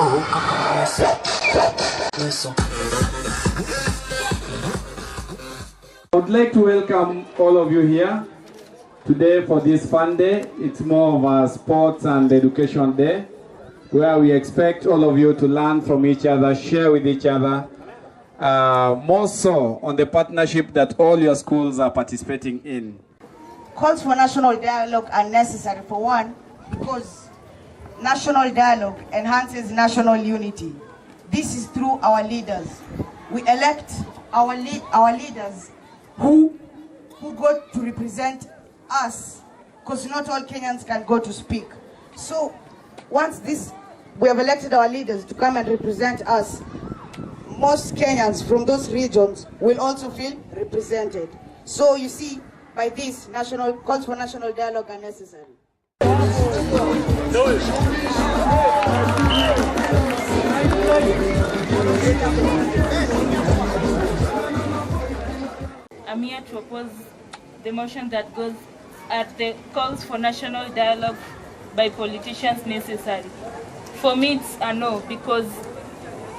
I would like to welcome all of you here today for this fun day. It's more of a sports and education day where we expect all of you to learn from each other, share with each other, more so on the partnership that all your schools are participating in. Calls for national dialogue are necessary, for one, because national dialogue enhances national unity. This is through our leaders. We elect our leaders who go to represent us, because not all Kenyans can go to speak. So once we have elected our leaders to come and represent us, most Kenyans from those regions will also feel represented. So you see, by this, calls for national dialogue are necessary. I'm here to oppose the motion that goes at the calls for national dialogue by politicians necessary. For me, it's a no, because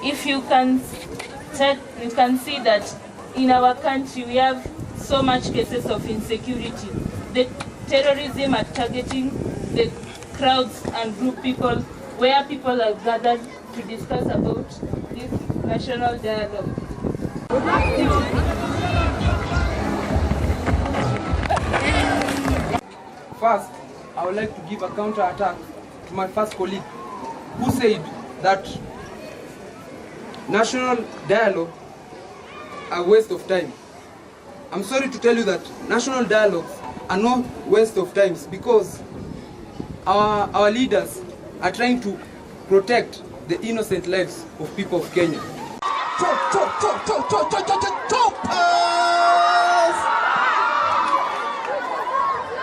if you can see that in our country we have so much cases of insecurity. The terrorism are targeting the crowds and group people where people are gathered to discuss about this national dialogue. First, I would like to give a counter-attack to my first colleague who said that national dialogue are a waste of time. I'm sorry to tell you that national dialogues are no waste of time, because our leaders are trying to protect the innocent lives of people of Kenya.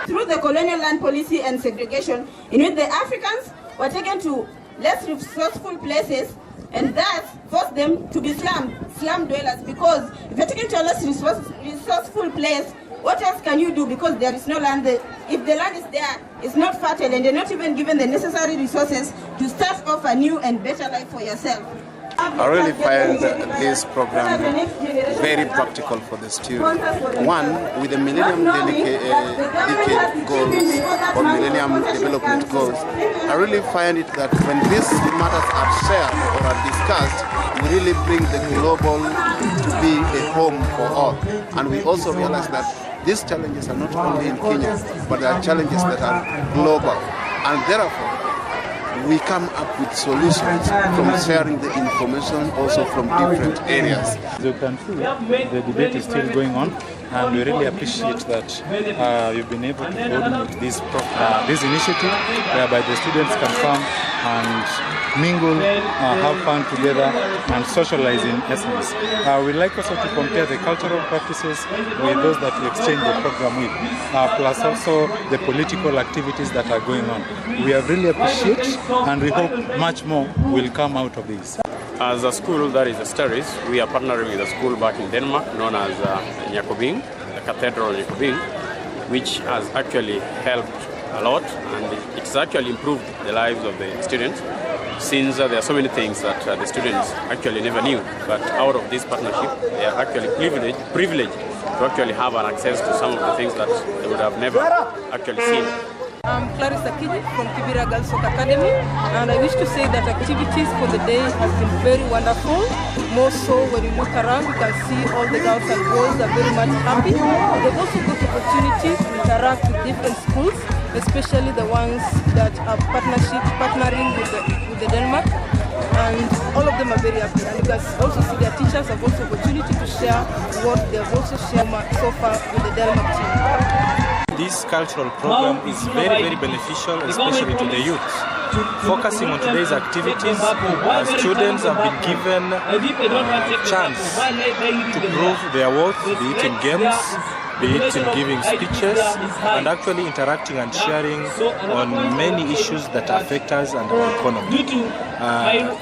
Through the colonial land policy and segregation, in which the Africans were taken to less resourceful places and thus forced them to be slum dwellers, because if you're taken to a less resourceful place, what else can you do? Because there is no land there. If the land is there, it's not fertile, and you're not even given the necessary resources to start off a new and better life for yourself. I really find this program very practical for the students. One, with the Millennium Decade Goals or Millennium Development Goals, I really find it that when these matters are shared or are discussed, we really bring the global to be a home for all. And we also realize that these challenges are not only in Kenya, but they are challenges that are global. And therefore, we come up with solutions from sharing the information also from different areas. As you can see, the debate is still going on, and we really appreciate that you've been able to coordinate this initiative whereby the students can come and mingle, have fun together, and socialize in essence. We like also to compare the cultural practices with those that we exchange the program with, plus also the political activities that are going on. We really appreciate, and we hope much more will come out of this. As a school that is a Studies, we are partnering with a school back in Denmark known as Nyakobing, the Cathedral of Nyakobing, which has actually helped a lot, and it's actually improved the lives of the students, since there are so many things that the students actually never knew. But out of this partnership, they are actually privileged to actually have an access to some of the things that they would have never actually seen. I'm Clarissa Kiji from Kibera Girls Soccer Academy, and I wish to say that activities for the day has been very wonderful. More so when you look around, you can see all the girls and boys are very much happy. They've also got opportunities to interact with different schools, especially the ones that are partnering with the Denmark, and all of them are very happy. And you can also see their teachers have also opportunity to share what they have also shared so far with the Denmark team. This cultural program is very, very beneficial, especially to the youth. Focusing on today's activities, students have been given a chance to prove their worth, be it in games, be it in giving speeches and actually interacting and sharing on many issues that affect us and our economy.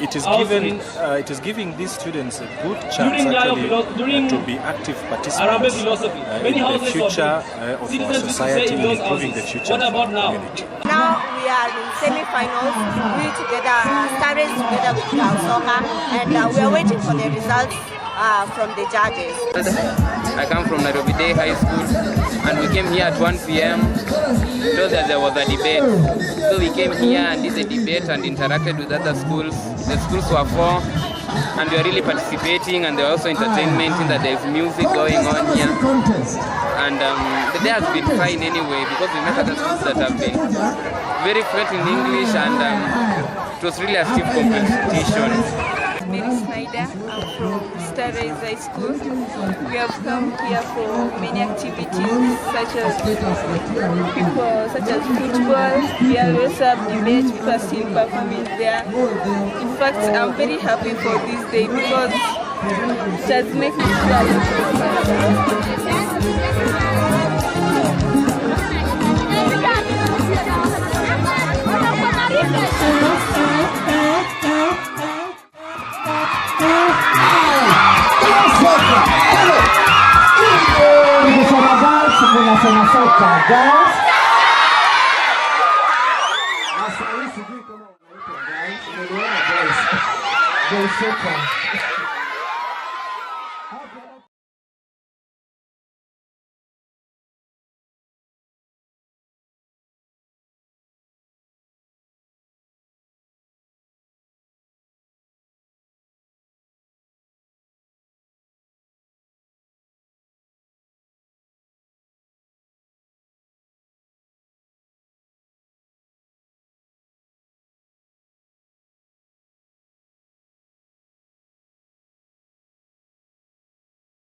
It is giving these students a good chance actually to be active participants in the future of our society and improving the future of our community. Now we are in semi-finals. We together started together with Girls Soccer, and we are waiting for the results from the judges. I come from Nairobi Day High School, and we came here at 1 p.m. told that there was a debate. So we came here and did a debate and interacted with other schools. The schools were 4, and we are really participating, and there was also entertainment in that there's music going on here. And the day has been fine anyway, because we met other schools that have been very fluent in English, and it was really a stiff competition. Mary Snyder. I'm from Star Rise High School. We have come here for many activities such as football. We also have debate. People are still performing there. In fact, I'm very happy for this day because it has made me Girls.